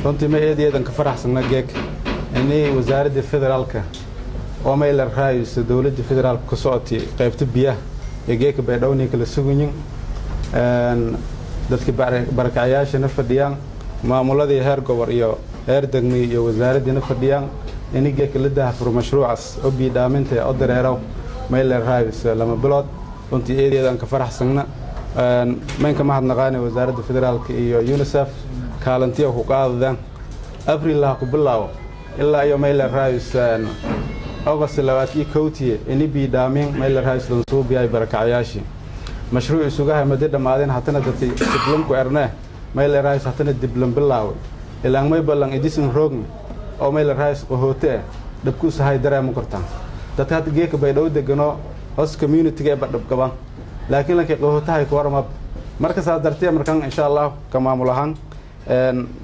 runtii ma eedayeedan ka faraxsana geek inay wasaaradda federaalka oo meel la raayso dawladda federaalka ka socotay qaybta biyaha ee geeka baydhowni kala sugunyin dadka barakacayaashana fadhiyaan maamuladii heer gobol iyo heer degmo iyo wasaaraddiina fadhiyaan in geeka la daahfuro mashruucaas oo biidhaaminta oo dareero meel la raayso lama bilood runtii eedayeedan ka faraxsana maynka mahadnaqaanay wasaaradda federaalka iyo UNICEF kaalantiya ku qaadadaan abriil la ku bilaabo ilaa iyo meel la raayso August 21 in biidhaamin meel la raayso soo biyay barakacayaashii mashruuc isugaha muddo dhamaadeen hatana dadkii diblan ku ernaa meel la raayso hatana diblan bilaabo ilaa may ballan edition roogni oo meel la raayso qohootay dhabku sahay dareemo kartaan dadka hadda geeka baydhow degano hoos community ga badhab qaban laakiin la qohootahay ku warma marka saadartay markan insha Allah ka maamul ahaan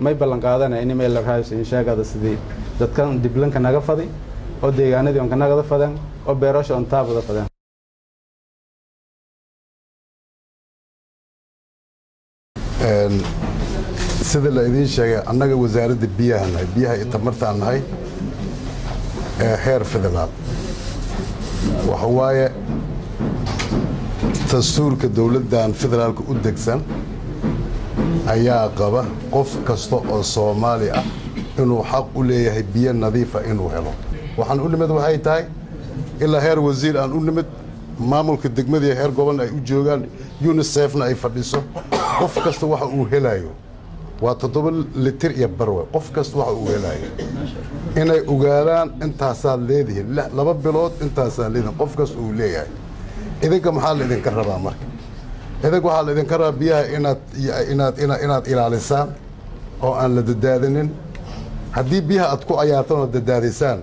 may ballan qaadana in meel la raayso in sheegada sidii dadkan diblanka naga faday oo deegaanadii on kanaga fadan oo beerasho on taabada fadan sida la idin sheegay annaga wasaaradda biyaha iyo tamarta nahay heer federaal waxa waaye dastuurka dawladdan federaalka u degsan ayaa qaba qof kasta oo Soomaali ah inuu xaq u leeyahay biyo nadiif ah inuu helo waxaan u nimid waxay tahay ilaa heer wasiir aan u nimid maamulka degmada heer gobol ay u joogaan UNICEF-na ay fadhiso qof kasta waxa uu helayo waa 7 litir iyo barwe qof kasta waxa uu helayo inay ogaadaan intaasaad leedihiin 2 bilood intaasaad leedihiin qof kasta uu leeyahay idinka maxaa la idinka rabaa marka idinka waxaa la idinka rabaa biyaha inaad ilaalisaan oo aan la dadaadinin haddii biyaha aad ku cayaartaan oo dadaadisaan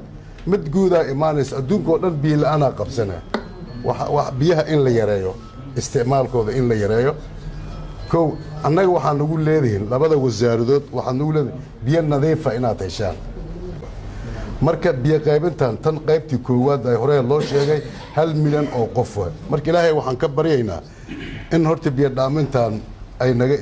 mid guudaa imaanaysa adduunka oo dhan biyo la'aanaa qabsanaa wax biyaha in la yareeyo isticmaalkooda in la yareeyo kow annaga waxaan nagu leedihiin labada wasaaradood waxaan nagu leedihiin biyo nadiifa inaad heshaan marka biyo qaybintan tan qaybtii koowaad ay hore loo sheegay 1 milyan oo qof marka ilaahay waxaan ka baryaynaa in horta biyo dhaamintan ay naga